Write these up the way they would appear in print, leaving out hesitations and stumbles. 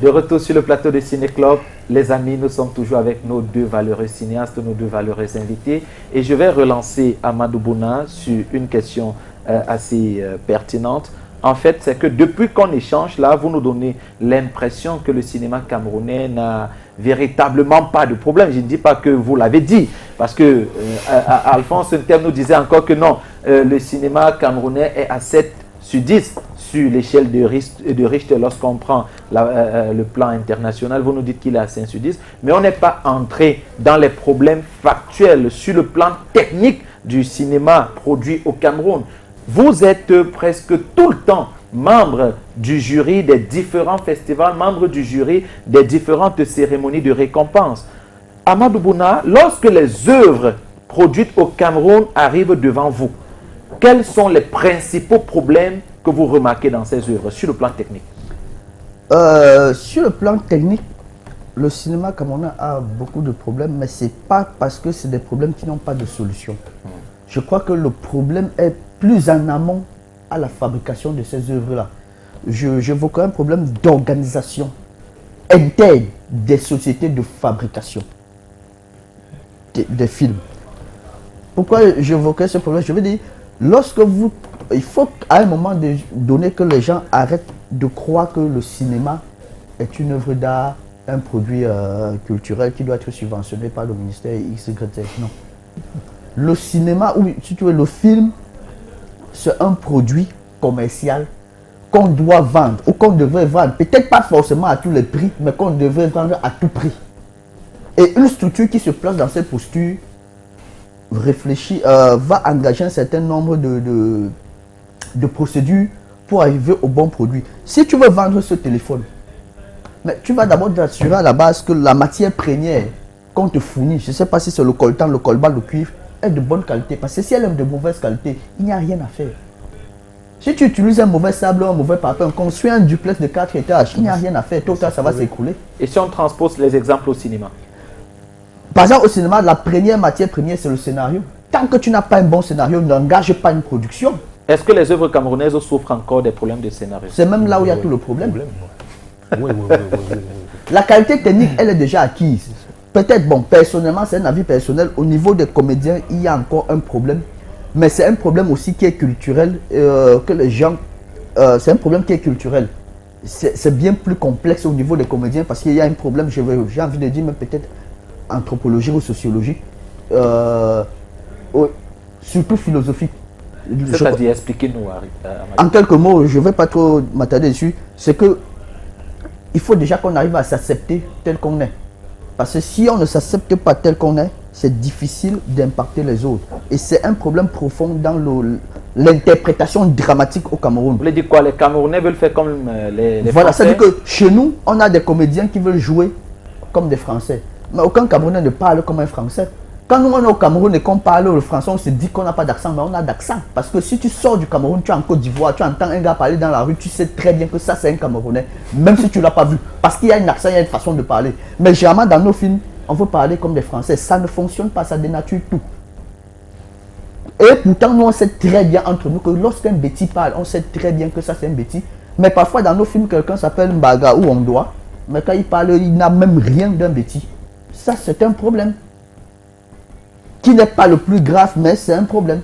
De retour sur le plateau de Ciné Club, les amis, nous sommes toujours avec nos deux valeureux cinéastes, nos deux valeureux invités. Et je vais relancer Amadou Bouna sur une question assez pertinente. En fait, c'est que depuis qu'on échange là, vous nous donnez l'impression que le cinéma camerounais n'a véritablement pas de problème. Je ne dis pas que vous l'avez dit, parce que Alphonse Ntem nous disait encore que non, le cinéma camerounais est à 7 sur 10 sur l'échelle de Richter lorsqu'on prend le plan international. Vous nous dites qu'il est à 5 sur 10, mais on n'est pas entré dans les problèmes factuels sur le plan technique du cinéma produit au Cameroun. Vous êtes presque tout le temps membre du jury des différents festivals, membre du jury des différentes cérémonies de récompense. Amadou Bouna, lorsque les œuvres produites au Cameroun arrivent devant vous, quels sont les principaux problèmes que vous remarquez dans ces œuvres sur le plan technique? Sur le plan technique, le cinéma camerounais a beaucoup de problèmes, mais ce n'est pas parce que c'est des problèmes qui n'ont pas de solution. Je crois que le problème est plus en amont à la fabrication de ces œuvres-là. J'évoquerai un problème d'organisation interne des sociétés de fabrication des films. Pourquoi j'évoquais ce problème? Je veux dire, il faut à un moment donné que les gens arrêtent de croire que le cinéma est une œuvre d'art, un produit culturel qui doit être subventionné par le ministère XYZ. Non. Le cinéma, ou si tu veux, le film, c'est un produit commercial qu'on doit vendre ou qu'on devrait vendre. Peut-être pas forcément à tous les prix, mais qu'on devrait vendre à tout prix. Et une structure qui se place dans cette posture réfléchit, va engager un certain nombre de procédures pour arriver au bon produit. Si tu veux vendre ce téléphone, mais tu vas d'abord t'assurer à la base que la matière première qu'on te fournit, je ne sais pas si c'est le coltan, le colbal, le cuivre, est de bonne qualité. Parce que si elle est de mauvaise qualité, il n'y a rien à faire. Si tu utilises un mauvais sable, un mauvais papier, on construit un duplex de 4 étages, il n'y a rien à faire. Tôt ou tard, ça va s'écrouler. Et si on transpose les exemples au cinéma? Par exemple, au cinéma, la première matière première, c'est le scénario. Tant que tu n'as pas un bon scénario, n'engage pas une production. Est-ce que les œuvres camerounaises souffrent encore des problèmes de scénario? C'est même là où il y a tout le problème. Oui. La qualité technique, elle est déjà acquise. Peut-être, bon, personnellement, c'est un avis personnel. Au niveau des comédiens, il y a encore un problème. Mais c'est un problème aussi qui est culturel, que les gens... c'est un problème qui est culturel. C'est bien plus complexe au niveau des comédiens parce qu'il y a un problème, j'ai envie de dire, mais peut-être anthropologique ou sociologique. Surtout philosophique. C'est-à-dire, expliquez-nous. En quelques mots, je ne vais pas trop m'attarder dessus. C'est que il faut déjà qu'on arrive à s'accepter tel qu'on est. Parce que si on ne s'accepte pas tel qu'on est, c'est difficile d'impacter les autres. Et c'est un problème profond dans l'interprétation dramatique au Cameroun. Vous voulez dire quoi? Les Camerounais veulent faire comme les voilà, Français? c'est-à-dire que chez nous, on a des comédiens qui veulent jouer comme des Français. Mais aucun Camerounais ne parle comme un Français. Quand nous on est au Cameroun et qu'on parle le français, on se dit qu'on n'a pas d'accent, mais on a d'accent. Parce que si tu sors du Cameroun, tu es en Côte d'Ivoire, tu entends un gars parler dans la rue, tu sais très bien que ça c'est un Camerounais, même si tu ne l'as pas vu. Parce qu'il y a un accent, il y a une façon de parler. Mais généralement dans nos films, on veut parler comme des Français. Ça ne fonctionne pas, ça dénature tout. Et pourtant, nous on sait très bien entre nous que lorsqu'un Béti parle, on sait très bien que ça c'est un Béti. Mais parfois dans nos films, quelqu'un s'appelle Mbaga ou Ondoa, mais quand il parle, il n'a même rien d'un Béti. Ça c'est un problème. Qui n'est pas le plus grave, mais c'est un problème.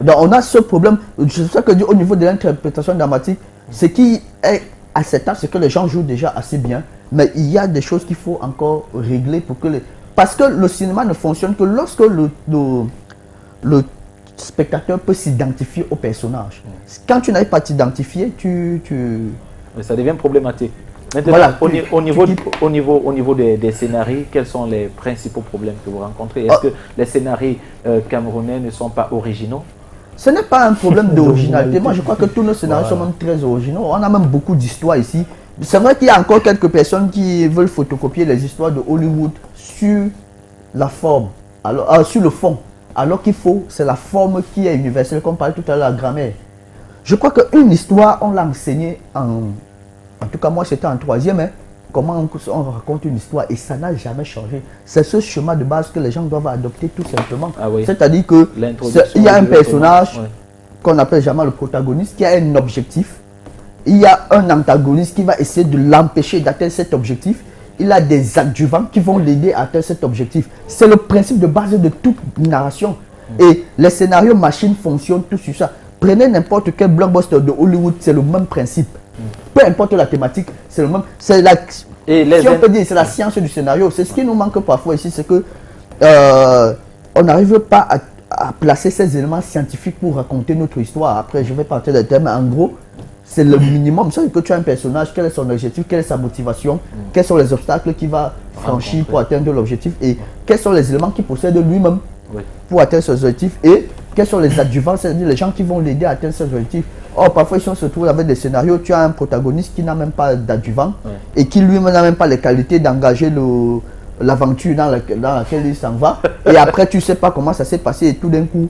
Donc on a ce problème, c'est ça que je dis au niveau de l'interprétation dramatique, ce qui est acceptable, c'est que les gens jouent déjà assez bien, mais il y a des choses qu'il faut encore régler pour que parce que le cinéma ne fonctionne que lorsque le spectateur peut s'identifier au personnage. Quand tu n'arrives pas à t'identifier, Mais ça devient problématique. Maintenant, voilà, au niveau des scénarios, quels sont les principaux problèmes que vous rencontrez? Est-ce que les scénarios camerounais ne sont pas originaux? Ce n'est pas un problème d'originalité. Moi, je crois que tous nos scénarios sont même très originaux. On a même beaucoup d'histoires ici. C'est vrai qu'il y a encore quelques personnes qui veulent photocopier les histoires de Hollywood sur la forme, alors, sur le fond. Alors qu'il faut, c'est la forme qui est universelle, comme on parlait tout à l'heure, la grammaire. Je crois qu'une histoire, on l'a enseignée en tout cas, moi, c'était en troisième. Hein. Comment on raconte une histoire et ça n'a jamais changé. C'est ce schéma de base que les gens doivent adopter tout simplement. Ah oui. C'est-à-dire qu'il y a un personnage qu'on appelle jamais le protagoniste qui a un objectif il y a un antagoniste qui va essayer de l'empêcher d'atteindre cet objectif. Il a des adjuvants qui vont l'aider à atteindre cet objectif. C'est le principe de base de toute narration. Et les scénarios machines fonctionnent tout sur ça. Prenez n'importe quel blockbuster de Hollywood, c'est le même principe. Peu importe la thématique, c'est le même. C'est la, si on peut dire, c'est la science du scénario. C'est ce qui nous manque parfois ici, c'est que on n'arrive pas à placer ces éléments scientifiques pour raconter notre histoire. Après, je vais partir des thèmes. En gros, c'est le minimum. C'est que tu as un personnage, quel est son objectif, quelle est sa motivation, quels sont les obstacles qu'il va franchir pour atteindre l'objectif et quels sont les éléments qu'il possède lui-même pour atteindre ses objectifs et quels sont les adjuvants, c'est-à-dire les gens qui vont l'aider à atteindre ses objectifs. Or, parfois, si on se trouve avec des scénarios, tu as un protagoniste qui n'a même pas d'adjuvant et qui lui-même n'a même pas les qualités d'engager l'aventure dans laquelle il s'en va. Et après, tu ne sais pas comment ça s'est passé et tout d'un coup.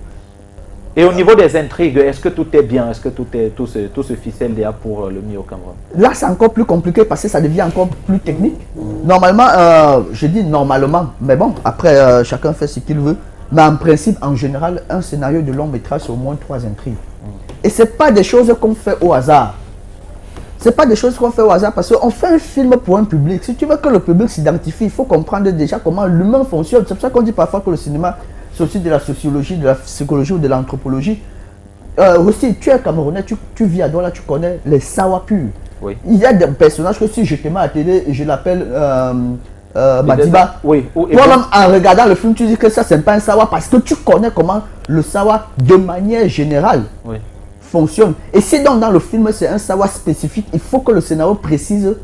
Et au niveau des intrigues, est-ce que tout est bien? Est-ce que tout se ficelle déjà pour le mieux au Cameroun? Là, c'est encore plus compliqué parce que ça devient encore plus technique. Normalement, je dis normalement, mais bon, après, chacun fait ce qu'il veut. Mais en principe, en général, un scénario de long métrage, c'est au moins 3 intrigues. Et ce n'est pas des choses qu'on fait au hasard. Ce n'est pas des choses qu'on fait au hasard parce qu'on fait un film pour un public. Si tu veux que le public s'identifie, il faut comprendre déjà comment l'humain fonctionne. C'est pour ça qu'on dit parfois que le cinéma, c'est aussi de la sociologie, de la psychologie ou de l'anthropologie. Aussi, tu es Camerounais, tu vis à Douala, tu connais les sawa purs. Oui. Il y a des personnages que si je te mets à la télé et je l'appelle Madiba, toi-même en regardant le film, tu dis que ça, c'est pas un sawa parce que tu connais comment le sawa, de manière générale, fonctionne. Et si donc dans le film, c'est un sawa spécifique, il faut que le scénario précise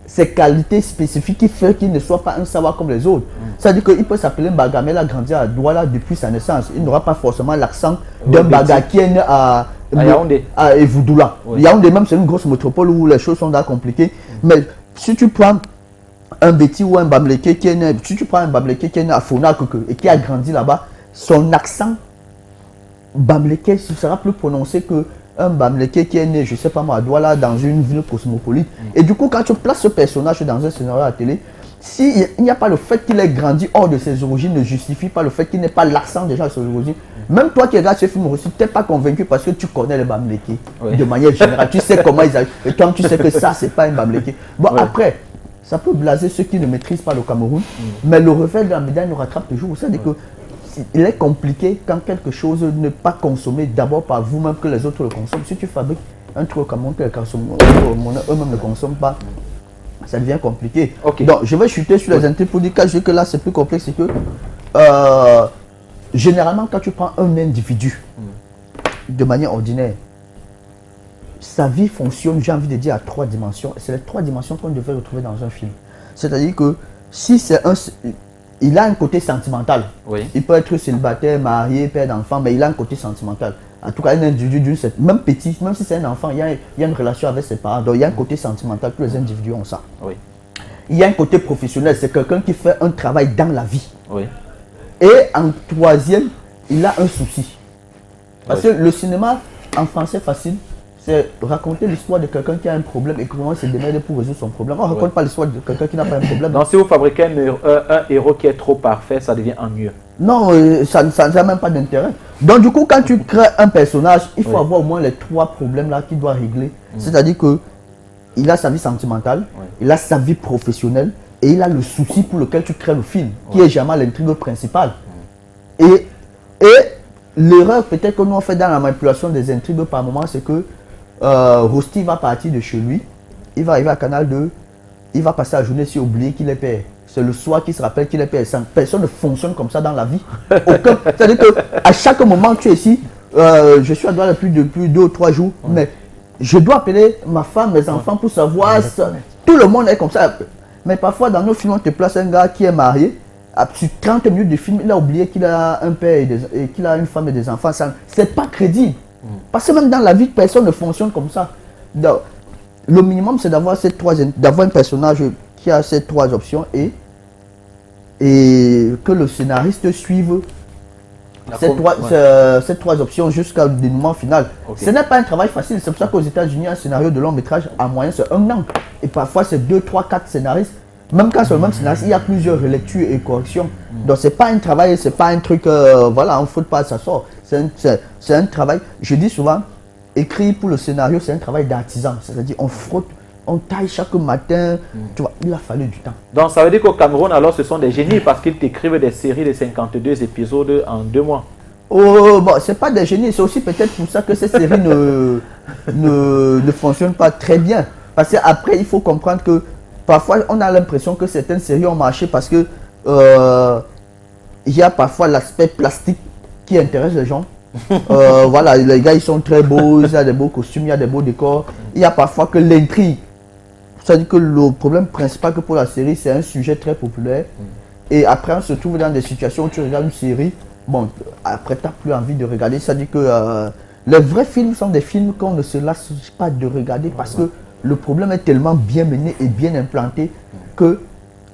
ses qualités spécifiques qui fait qu'il ne soit pas un sawa comme les autres. C'est-à-dire qu'il peut s'appeler Bagamel, a grandi à Douala depuis sa naissance. Il n'aura pas forcément l'accent d'un Baga qui est né à Yaoundé. À Evoudoula. Yaoundé même, c'est une grosse métropole où les choses sont là compliquées. Mais si tu prends un Betty ou un Bamleke qui est né, si tu prends un Bamleke qui est né à Fonakeke et qui a grandi là-bas, son accent Bamleke sera plus prononcé que un Bamleke qui est né, je sais pas moi, à Douala, dans une ville cosmopolite. Et du coup, quand tu places ce personnage dans un scénario à la télé, s'il n'y a pas le fait qu'il ait grandi hors de ses origines, ne justifie pas le fait qu'il n'ait pas l'accent déjà de ses origines. Même toi qui regardes ce film aussi, tu n'es pas convaincu parce que tu connais les Bamleke de manière générale. Tu sais comment ils arrivent. Et toi, tu sais que ça, c'est pas un Bamleke. Bon, après, ça peut blaser ceux qui ne maîtrisent pas le Cameroun, mais le revers de la médaille nous rattrape toujours. C'est-à-dire que il est compliqué quand quelque chose n'est pas consommé d'abord par vous-même que les autres le consomment. Si tu fabriques un truc au Cameroun que les eux-mêmes ne consomment pas, ça devient compliqué. Donc je vais chuter sur les intrigues pour dire que là c'est plus complexe. C'est que généralement quand tu prends un individu de manière ordinaire, sa vie fonctionne, j'ai envie de dire, à 3 dimensions. C'est les 3 dimensions qu'on devrait retrouver dans un film. C'est-à-dire que si c'est un... Il a un côté sentimental. Il peut être célibataire, marié, père d'enfant, mais il a un côté sentimental. En tout cas, un individu même petit, même si c'est un enfant, il y a une relation avec ses parents. Donc il y a un côté sentimental, tous les individus ont ça. Il y a un côté professionnel, c'est quelqu'un qui fait un travail dans la vie. Et en troisième, il a un souci. Parce que le cinéma, en français facile, c'est raconter l'histoire de quelqu'un qui a un problème et comment il se démerde pour résoudre son problème. On ne raconte pas l'histoire de quelqu'un qui n'a pas un problème. Donc si vous fabriquez un héros qui est trop parfait, ça devient ennuyeux. Non, ça n'a même pas d'intérêt. Donc du coup, quand tu crées un personnage, il faut avoir au moins les 3 problèmes là qu'il doit régler. C'est-à-dire que il a sa vie sentimentale, il a sa vie professionnelle et il a le souci pour lequel tu crées le film, qui est jamais l'intrigue principale. Et l'erreur peut-être que nous on fait dans la manipulation des intrigues par moment, c'est que Rosti va partir de chez lui, il va arriver à Canal 2, il va passer la journée sur oublier qu'il est père. C'est le soir qu'il se rappelle qu'il est père. Personne ne fonctionne comme ça dans la vie. C'est-à-dire qu'à chaque moment tu es ici, je suis à Douala depuis 2 ou 3 jours, mais je dois appeler ma femme, mes enfants pour savoir ça. Tout le monde est comme ça. Mais parfois dans nos films on te place un gars qui est marié, sur 30 minutes de film, il a oublié qu'il a un père et qu'il a une femme et des enfants. C'est pas crédible. Parce que même dans la vie, personne ne fonctionne comme ça. Donc, le minimum, c'est d'avoir un personnage qui a ces 3 options et que le scénariste suive ces 3 options jusqu'au dénouement final. Ce n'est pas un travail facile. C'est pour ça qu'aux États-Unis, un scénario de long métrage, en moyenne, c'est 1 an. Et parfois, c'est 2, 3, 4 scénaristes. Même quand c'est le même scénariste, il y a plusieurs relectures et corrections. Donc, ce n'est pas un travail, c'est pas un truc, voilà, on ne fout pas, ça sort. C'est un travail. Je dis souvent, écrire pour le scénario, c'est un travail d'artisan. C'est-à-dire, on frotte, on taille chaque matin. Tu vois, il a fallu du temps. Donc, ça veut dire qu'au Cameroun, alors, ce sont des génies parce qu'ils t'écrivent des séries de 52 épisodes en 2 mois. Oh, bon, c'est pas des génies, c'est aussi peut-être pour ça que ces séries ne fonctionnent pas très bien. Parce qu'après, il faut comprendre que parfois, on a l'impression que certaines séries ont marché parce que il y a parfois l'aspect plastique qui intéresse les gens. Voilà, les gars, ils sont très beaux, ils ont des beaux costumes, il y a des beaux décors. Il y a parfois que l'intrigue. C'est-à-dire que le problème principal que pour la série, c'est un sujet très populaire. Et après, on se trouve dans des situations où tu regardes une série. Bon, après, tu n'as plus envie de regarder. C'est-à-dire que les vrais films sont des films qu'on ne se lasse pas de regarder parce que le problème est tellement bien mené et bien implanté que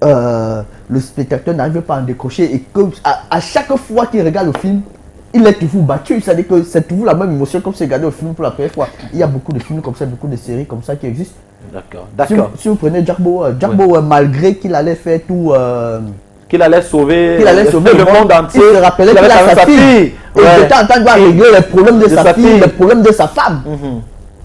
le spectateur n'arrive pas à en décrocher et que à chaque fois qu'il regarde le film, il est toujours battu. C'est-à-dire que c'est toujours la même émotion comme si regarder le film pour la première fois. Il y a beaucoup de films comme ça, beaucoup de séries comme ça qui existent. D'accord. Si vous prenez Jack Bauer, malgré qu'il allait faire tout... qu'il allait sauver le monde entier. Il se rappelait qu'il a sa fille. Et de temps en temps, il doit régler les problèmes de sa fille, les problèmes de sa femme.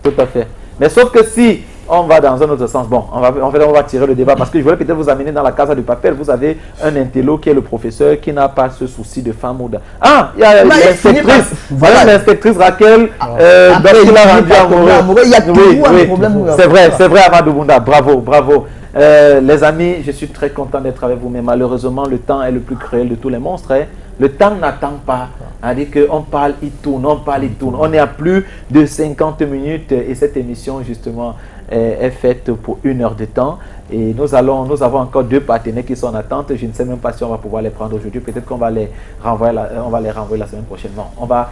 Tout à fait. Mais sauf que si on va dans un autre sens, bon, on va tirer le débat parce que je voulais peut-être vous amener dans la Casa de Papel. Vous avez un intello qui est le professeur qui n'a pas ce souci de femme ou de... Ah, il y a l'inspectrice. Voilà, l'inspectrice Raquel. Il a rendu amoureux. Il y a toujours un problème. C'est vrai, Amadou Bounda. Bravo. Les amis, je suis très content d'être avec vous, mais malheureusement, le temps est le plus cruel de tous les monstres. Hein. Le temps n'attend pas. C'est-à-dire qu'on parle, il tourne. On est à plus de 50 minutes et cette émission, justement, est faite pour 1 heure de temps. Et nous avons encore 2 partenaires qui sont en attente. Je ne sais même pas si on va pouvoir les prendre aujourd'hui. Peut-être qu'on va les renvoyer la semaine prochaine. Non, on va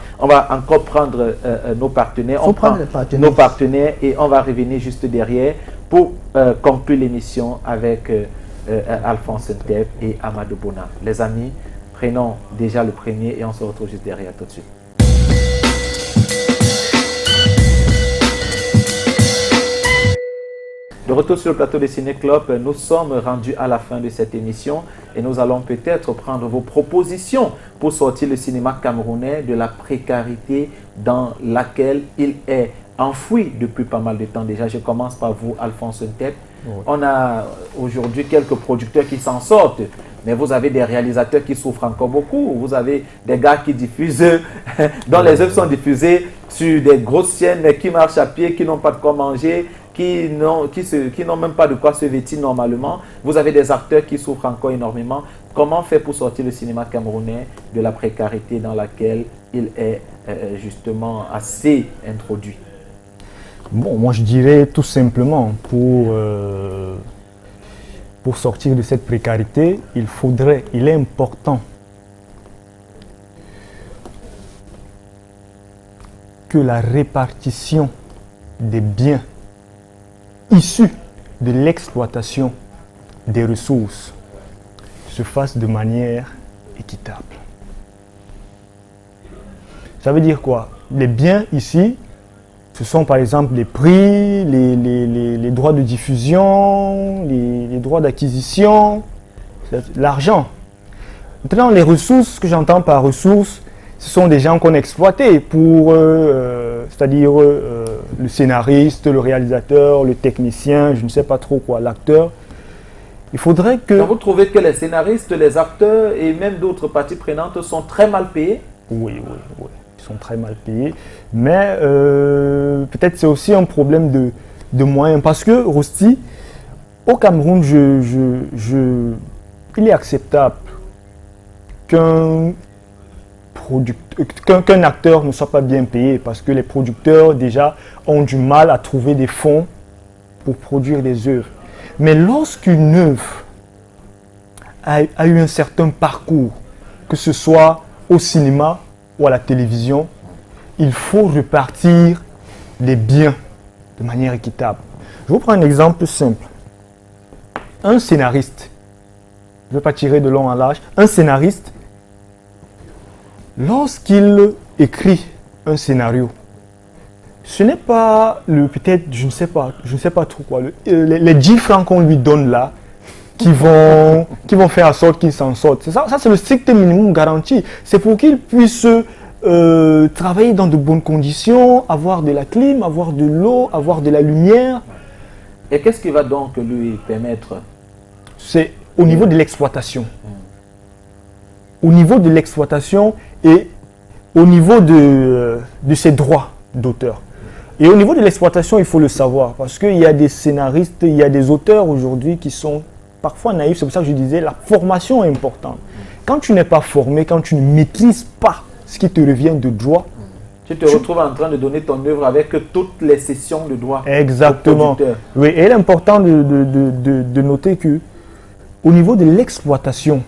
encore prendre nos partenaires. On prend nos partenaires et on va revenir juste derrière pour conclure l'émission avec Alphonse Ntep et Amadou Bouna. Les amis, prenons déjà le premier et on se retrouve juste derrière tout de suite. De retour sur le plateau de Ciné Club, nous sommes rendus à la fin de cette émission et nous allons peut-être prendre vos propositions pour sortir le cinéma camerounais de la précarité dans laquelle il est enfoui depuis pas mal de temps déjà. Je commence par vous, Alphonse Ntep. On a aujourd'hui quelques producteurs qui s'en sortent, mais vous avez des réalisateurs qui souffrent encore beaucoup. Vous avez des gars qui diffusent, dont les œuvres sont diffusées sur des grosses chaînes qui marchent à pied, qui n'ont pas de quoi manger, qui n'ont même pas de quoi se vêtir normalement. Vous avez des acteurs qui souffrent encore énormément. Comment faire pour sortir le cinéma camerounais de la précarité dans laquelle il est justement assez introduit? Bon, moi je dirais tout simplement pour sortir de cette précarité, il est important que la répartition des biens issus de l'exploitation des ressources se fasse de manière équitable. Ça veut dire quoi? Les biens ici, ce sont par exemple les prix, les droits de diffusion, les droits d'acquisition, l'argent. Maintenant, les ressources, ce que j'entends par ressources, ce sont des gens qu'on a exploités pour, c'est-à-dire le scénariste, le réalisateur, le technicien, je ne sais pas trop quoi, l'acteur. Il faudrait que... Donc vous trouvez que les scénaristes, les acteurs et même d'autres parties prenantes sont très mal payés? Oui. Ils sont très mal payés. Mais peut-être c'est aussi un problème de moyens. Parce que, Rosti, au Cameroun, il est acceptable qu'un acteur ne soit pas bien payé. Parce que les producteurs, déjà, ont du mal à trouver des fonds pour produire des œuvres. Mais lorsqu'une œuvre a eu un certain parcours, que ce soit au cinéma ou à la télévision, il faut repartir les biens de manière équitable. Je vous prends un exemple simple. Un scénariste, je ne vais pas tirer de long en large, un scénariste, lorsqu'il écrit un scénario, ce n'est pas peut-être, je ne sais pas trop quoi, les 10 francs qu'on lui donne là, qui vont faire en sorte qu'il s'en sorte. Ça c'est le strict minimum garanti. C'est pour qu'il puisse travailler dans de bonnes conditions, avoir de la clim, avoir de l'eau, avoir de la lumière. Et qu'est-ce qui va donc lui permettre? C'est au niveau de l'exploitation. Au niveau de l'exploitation et au niveau de ses droits d'auteur. Et au niveau de l'exploitation, il faut le savoir, parce qu'il y a des scénaristes, il y a des auteurs aujourd'hui qui sont parfois naïfs. C'est pour ça que je disais, la formation est importante. Quand tu n'es pas formé, quand tu ne maîtrises pas ce qui te revient de droit, tu te retrouves en train de donner ton œuvre avec toutes les sessions de droit. Exactement. Oui, et il est important de noter que au niveau de l'exploitation,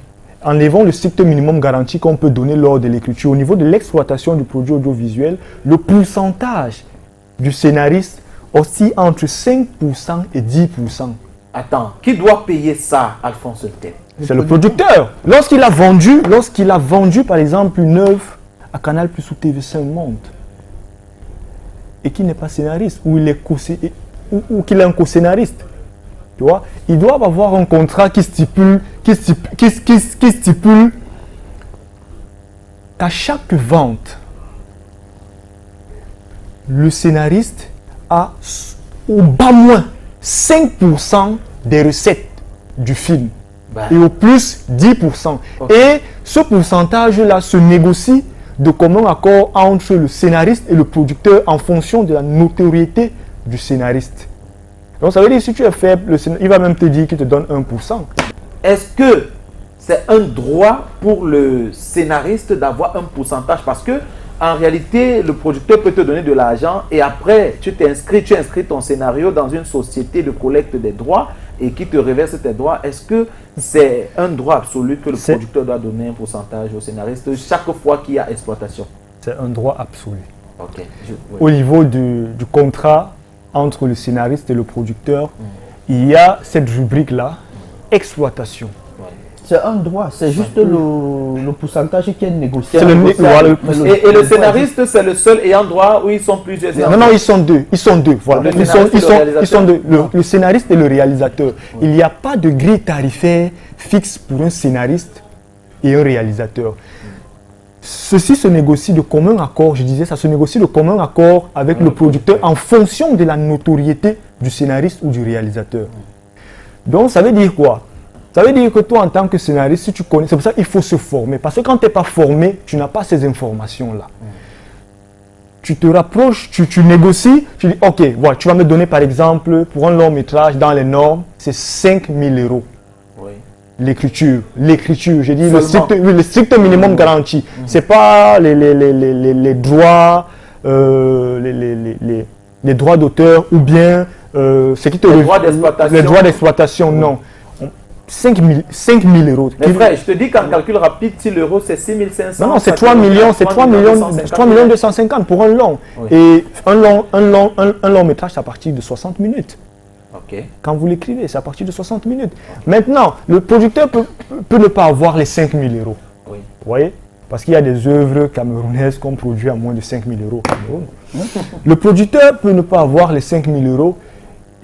enlevant le strict minimum garanti qu'on peut donner lors de l'écriture, au niveau de l'exploitation du produit audiovisuel, le pourcentage du scénariste oscille entre 5% et 10%. Attends, qui doit payer ça, Alphonse Ntep? C'est le producteur. Lorsqu'il a vendu par exemple une œuvre à Canal Plus ou TV5 Monde et qu'il n'est pas scénariste ou qu'il est un co-scénariste, tu vois, ils doivent avoir un contrat qui stipule qu'à chaque vente, le scénariste a au bas moins 5% des recettes du film. Et au plus 10%. Okay. Et ce pourcentage-là se négocie de commun accord entre le scénariste et le producteur en fonction de la notoriété du scénariste. Donc ça veut dire que si tu es faible, il va même te dire qu'il te donne 1%. Est-ce que c'est un droit pour le scénariste d'avoir un pourcentage? Parce que en réalité, le producteur peut te donner de l'argent et après, tu inscris ton scénario dans une société de collecte des droits et qui te reverse tes droits. Est-ce que c'est un droit absolu que le producteur doit donner un pourcentage au scénariste chaque fois qu'il y a exploitation? C'est un droit absolu. Okay. Au niveau du contrat entre le scénariste et le producteur, il y a cette rubrique-là, exploitation. C'est un droit, c'est juste le pourcentage qui est négocié. Et le scénariste, c'est le seul ayant droit ou ils sont plusieurs? Non, ils sont deux. Voilà. Ils sont deux. Le scénariste et le réalisateur. Il n'y a pas de grille tarifaire fixe pour un scénariste et un réalisateur. Ceci se négocie de commun accord, je disais, ça se négocie de commun accord avec le producteur en fonction de la notoriété du scénariste ou du réalisateur. Donc, ça veut dire quoi? Ça veut dire que toi, en tant que scénariste, si tu connais, c'est pour ça qu'il faut se former. Parce que quand tu n'es pas formé, tu n'as pas ces informations-là. Tu te rapproches, tu négocies, tu dis, ok, voilà, tu vas me donner par exemple, pour un long métrage, dans les normes, c'est 5 000 €. Oui. L'écriture, j'ai dit le strict minimum garanti. Ce n'est pas les droits, les droits d'auteur ou bien ce qui te les droits d'exploitation, non. 5 000 €. Mais frère, je te dis qu'en calcul rapide, 6 €, c'est 6 500. Non, c'est 3 millions 250 pour un long. Oui. Et un long métrage, c'est à partir de 60 minutes. Okay. Quand vous l'écrivez, c'est à partir de 60 minutes. Maintenant, le producteur peut ne pas avoir les 5 000 €. Oui. Vous voyez? Parce qu'il y a des œuvres camerounaises qu'on produit à moins de 5 000 € au Cameroun. Le producteur peut ne pas avoir les 5 000 €.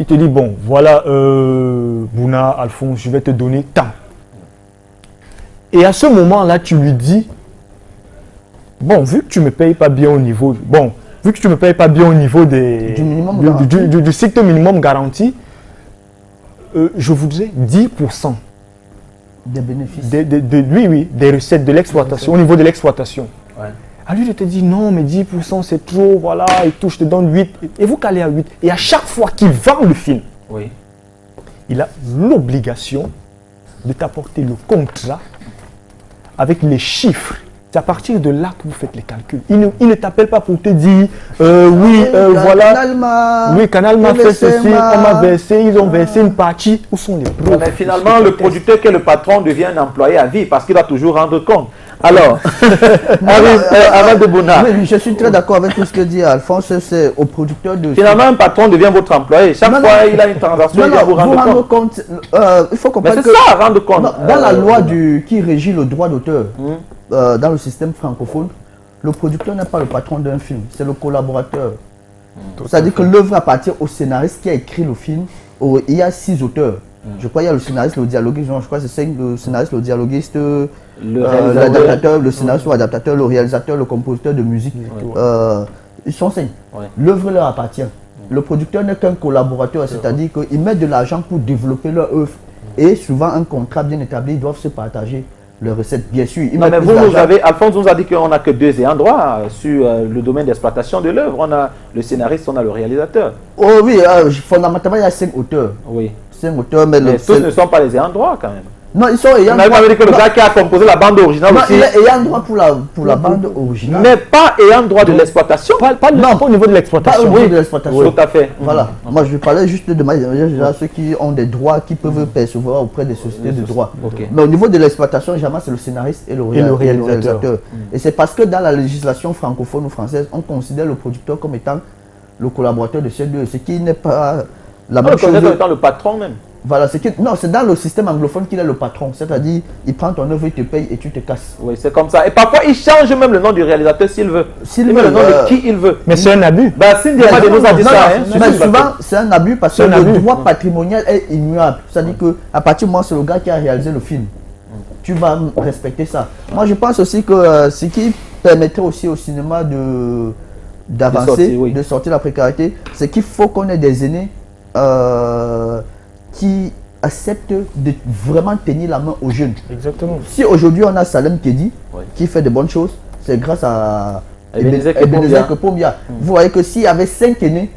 Il te dit, bon, voilà, Bouna, Alphonse, je vais te donner tant. Et à ce moment-là, tu lui dis, bon, vu que tu ne me payes pas bien au niveau, du strict minimum garanti, je voudrais 10% des bénéfices. Des recettes de l'exploitation, au niveau de l'exploitation. Ouais. À lui, je te dis non, mais 10% c'est trop, voilà, et tout, je te donne 8. Et vous calez à 8. Et à chaque fois qu'il vend le film, il a l'obligation de t'apporter le contrat avec les chiffres. C'est à partir de là que vous faites les calculs. Il ne t'appelle pas pour te dire voilà. Canal m'a fait ceci, on m'a versé, ils ont versé une partie. Où sont les preuves? Mais finalement, le producteur qui est le patron devient un employé à vie parce qu'il doit toujours rendre compte. Alors, avant de Bouna. Oui, je suis très d'accord avec tout ce que dit Alphonse, c'est au producteur de... Finalement, un patron devient votre employé. Chaque fois il a une transaction, il doit vous rendre compte. Il faut comprendre mais c'est ça, rendre compte. Dans la loi qui régit le droit d'auteur, dans le système francophone, le producteur n'est pas le patron d'un film, c'est le collaborateur. C'est-à-dire que l'œuvre appartient au scénariste qui a écrit le film. Il y a 6 auteurs. Je crois qu'il y a le scénariste, le dialoguiste, je crois que c'est 5, le scénariste, le dialoguiste, réalisateur. l'adaptateur, le scénariste ou adaptateur, le réalisateur, le compositeur de musique. Ils sont 5. Ouais. L'œuvre leur appartient. Le producteur n'est qu'un collaborateur, c'est-à-dire qu'ils mettent de l'argent pour développer leur œuvre. Et souvent, un contrat bien établi, ils doivent se partager leurs recettes, bien sûr. Non, mais Alphonse nous a dit qu'on n'a que 2 ayants droit sur le domaine d'exploitation de l'œuvre. On a le scénariste, on a le réalisateur. Oh oui, fondamentalement, il y a 5 auteurs. Oui. 5 auteurs, mais tous ne sont pas les ayants droit quand même. Non, ils sont ayant droit. On avait dit que le gars qui a composé la bande originale aussi. Il est ayant droit pour la bande originale. Mais pas ayant droit de l'exploitation. Pas au niveau de l'exploitation. Pas au niveau de l'exploitation. Tout à fait. Voilà. Moi, je parlais juste de ceux qui ont des droits, qui peuvent percevoir auprès des sociétés de droits. Mais au niveau de l'exploitation, jamais c'est le scénariste et le réalisateur. Et c'est parce que dans la législation francophone ou française, on considère le producteur comme étant le collaborateur de ces deux. Ce qui n'est pas la même chose. Le collaborateur étant le patron même. Voilà, non, c'est dans le système anglophone qu'il est le patron. C'est-à-dire, il prend ton œuvre, il te paye et tu te casses. Oui, c'est comme ça. Et parfois, il change même le nom du réalisateur s'il veut. S'il met le nom de qui il veut. Mais c'est un abus. Cindy Amade nous a dit ça. Mais souvent, c'est un abus parce que le droit patrimonial est immuable. C'est-à-dire qu'à partir du moment où c'est le gars qui a réalisé le film, tu vas respecter ça. Moi, je pense aussi que ce qui permettrait aussi au cinéma d'avancer, de sortir de la précarité, c'est qu'il faut qu'on ait des aînés qui acceptent de vraiment tenir la main aux jeunes. Exactement. Si aujourd'hui on a Salem Kedi qui fait de bonnes choses, c'est grâce à Ebenezer Kepombia. Vous voyez que s'il y avait 5 aînés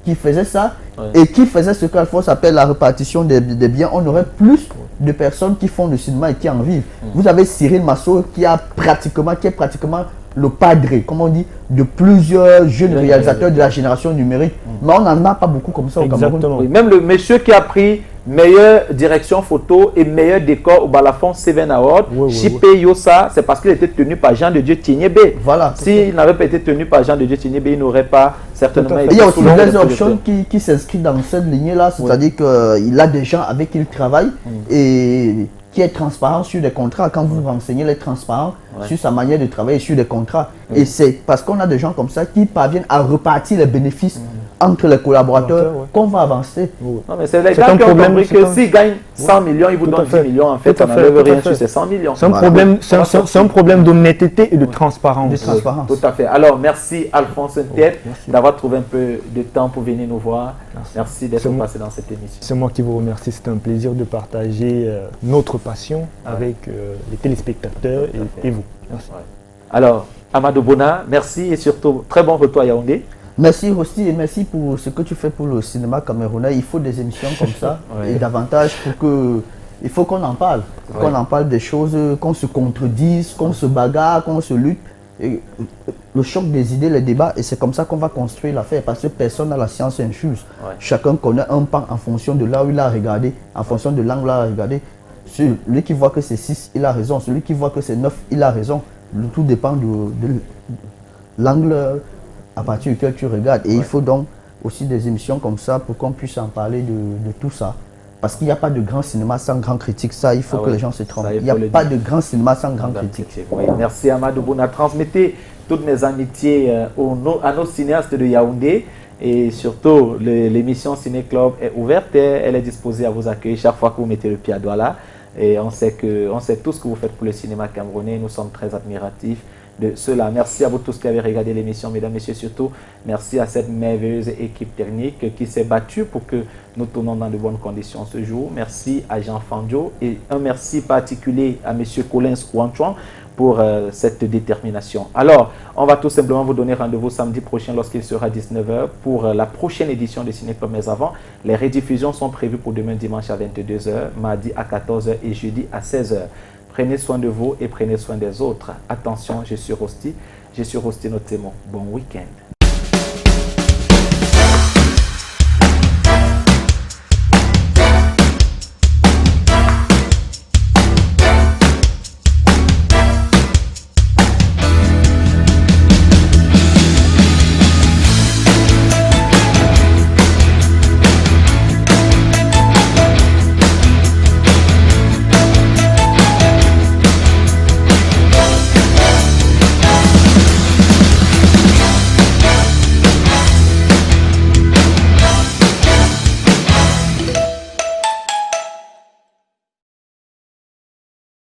qui faisaient ça et qui faisaient ce qu'Alphonse appelle la répartition des biens, on aurait plus de personnes qui font le cinéma et qui en vivent. Vous avez Cyril Masso qui est pratiquement le padre, comme on dit, de plusieurs jeunes réalisateurs de la génération numérique. Mais on n'en a pas beaucoup comme ça au Cameroun. Oui, même le monsieur qui a pris meilleure direction photo et meilleur décor au Balafon Seven Award, Chipe Yossa, c'est parce qu'il était tenu par Jean de Dieu Tignébé. Voilà. S'il n'avait pas été tenu par Jean de Dieu Tignébé, il n'aurait pas certainement été. Il y a aussi des options qui s'inscrivent dans cette lignée-là, c'est-à-dire qu'il a des gens avec qui il travaille et qui est transparent sur des contrats. Quand vous renseignez les transparents sur sa manière de travailler sur des contrats. Et c'est parce qu'on a des gens comme ça qui parviennent à repartir les bénéfices entre les collaborateurs qu'on va avancer. Non, mais c'est les gars qui ont compris que s'ils gagnent 100 millions, ils vous donnent 10 millions. En fait, on n'enlève rien sur ces 100 millions. C'est un problème d'honnêteté et de transparence. Tout à fait. Alors, merci Alphonse Ntiep d'avoir trouvé un peu de temps pour venir nous voir. Merci d'être passé dans cette émission. C'est moi qui vous remercie. C'est un plaisir de partager notre passion avec les téléspectateurs et vous. Merci. Alors, Amadou Bona, merci et surtout très bon retour à Yaoundé. Merci Rosti et merci pour ce que tu fais pour le cinéma camerounais. Il faut des émissions comme ça et davantage pour que... Il faut qu'on en parle. Qu'on en parle des choses, qu'on se contredise, qu'on se bagarre, qu'on se lutte. Et le choc des idées, les débats, et c'est comme ça qu'on va construire l'affaire parce que personne n'a la science infuse. Chacun connaît un pan en fonction de là où il a regardé, en fonction de l'angle où il a regardé. Celui qui voit que c'est 6, il a raison. Celui qui voit que c'est 9, il a raison. Tout dépend de l'angle à partir duquel tu regardes. Et il faut donc aussi des émissions comme ça pour qu'on puisse en parler de tout ça. Parce qu'il n'y a pas de grand cinéma sans grand critique. Ça, il faut que les gens se trompent. Il n'y a pas de grand cinéma sans grand critique. Merci Amadou Bouna. Transmettez toutes mes amitiés à nos cinéastes de Yaoundé. Et surtout, l'émission Ciné Club est ouverte. Elle est disposée à vous accueillir chaque fois que vous mettez le pied à Douala. Et on sait tout ce que vous faites pour le cinéma camerounais. Nous sommes très admiratifs de cela. Merci à vous tous qui avez regardé l'émission, mesdames, messieurs, surtout. Merci à cette merveilleuse équipe technique qui s'est battue pour que nous tournions dans de bonnes conditions ce jour. Merci à Jean Fandio et un merci particulier à monsieur Collins Ouanchouan pour cette détermination. Alors, on va tout simplement vous donner rendez-vous samedi prochain lorsqu'il sera 19h pour la prochaine édition de Ciné Club. Mais avant, les rediffusions sont prévues pour demain dimanche à 22h, mardi à 14h et jeudi à 16h. Prenez soin de vous et prenez soin des autres. Attention, je suis Rosti notamment. Bon week-end.